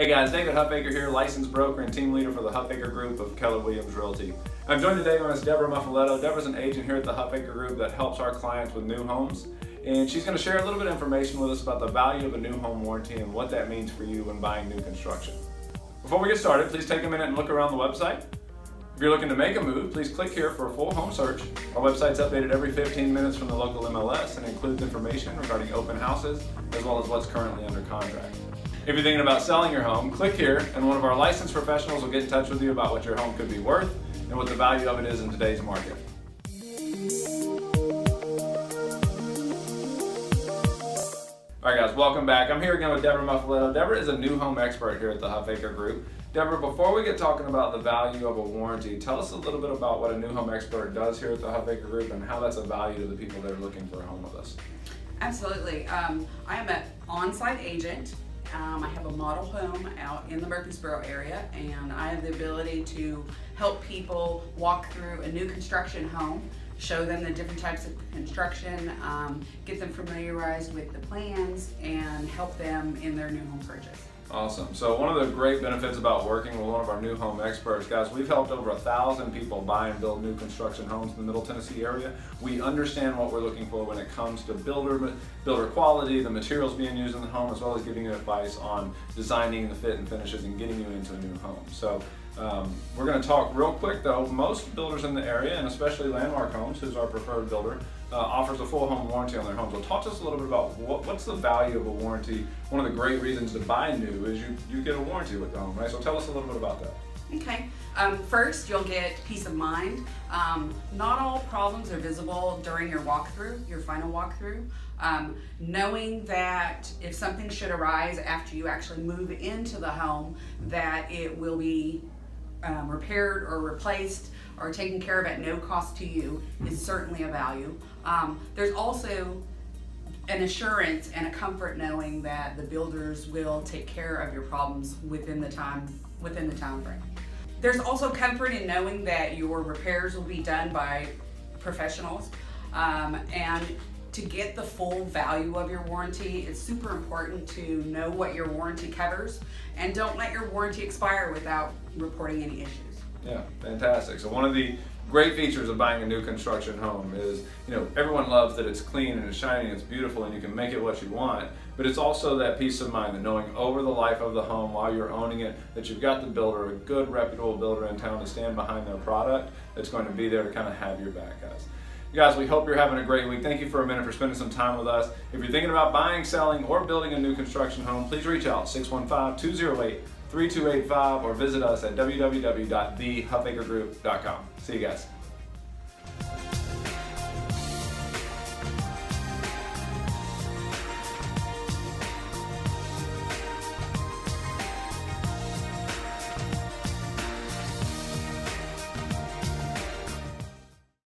Hey guys, David Huffaker here, licensed broker and team leader for the Huffaker Group of Keller Williams Realty. I'm joined today by Ms. Deborah Muffaletto. Deborah's an agent here at the Huffaker Group that helps our clients with new homes. And she's going to share a little bit of information with us about the value of a new home warranty and what that means for you when buying new construction. Before we get started, please take a minute and look around the website. If you're looking to make a move, please click here for a full home search. Our website's updated every 15 minutes from the local MLS and includes information regarding open houses as well as what's currently under contract. If you're thinking about selling your home, click here and one of our licensed professionals will get in touch with you about what your home could be worth and what the value of it is in today's market. Alright guys, welcome back. I'm here again with Deborah Muffaletto. Deborah is a new home expert here at the Huffaker Group. Deborah, before we get talking about the value of a warranty, tell us a little bit about what a new home expert does here at the Huffaker Group and how that's a value to the people that are looking for a home with us. Absolutely. I am an on-site agent. I have a model home out in the Murfreesboro area, and I have the ability to help people walk through a new construction home, show them the different types of construction, get them familiarized with the plans, and help them in their new home purchase. Awesome. So one of the great benefits about working with one of our new home experts, guys, we've helped over 1,000 people buy and build new construction homes in the Middle Tennessee area. We understand what we're looking for when it comes to builder quality, the materials being used in the home, as well as giving you advice on designing the fit and finishes and getting you into a new home. So we're going to talk real quick though. Most builders in the area, and especially Landmark Homes, who's our preferred builder, offers a full home warranty on their homes. So talk to us a little bit about what's the value of a warranty. One of the great reasons to buy new is you get a warranty with the home, right? So tell us a little bit about that. Okay. First, you'll get peace of mind. Not all problems are visible during your walkthrough, your final walkthrough. Knowing that if something should arise after you actually move into the home, that it will be repaired or replaced or taken care of at no cost to you is certainly a value. There's also an assurance and a comfort knowing that the builders will take care of your problems within the time frame. There's also comfort in knowing that your repairs will be done by professionals, and to get the full value of your warranty, it's super important to know what your warranty covers, and don't let your warranty expire without reporting any issues. Yeah, fantastic. So one of the great features of buying a new construction home is, everyone loves that it's clean and it's shiny and it's beautiful and you can make it what you want, but it's also that peace of mind that knowing over the life of the home while you're owning it, that you've got the builder, a good reputable builder in town to stand behind their product that's going to be there to kind of have your back, guys. You guys, we hope you're having a great week. Thank you for a minute for spending some time with us. If you're thinking about buying, selling, or building a new construction home, please reach out 615-208-3285 or visit us at www.thehuffakergroup.com. See you guys.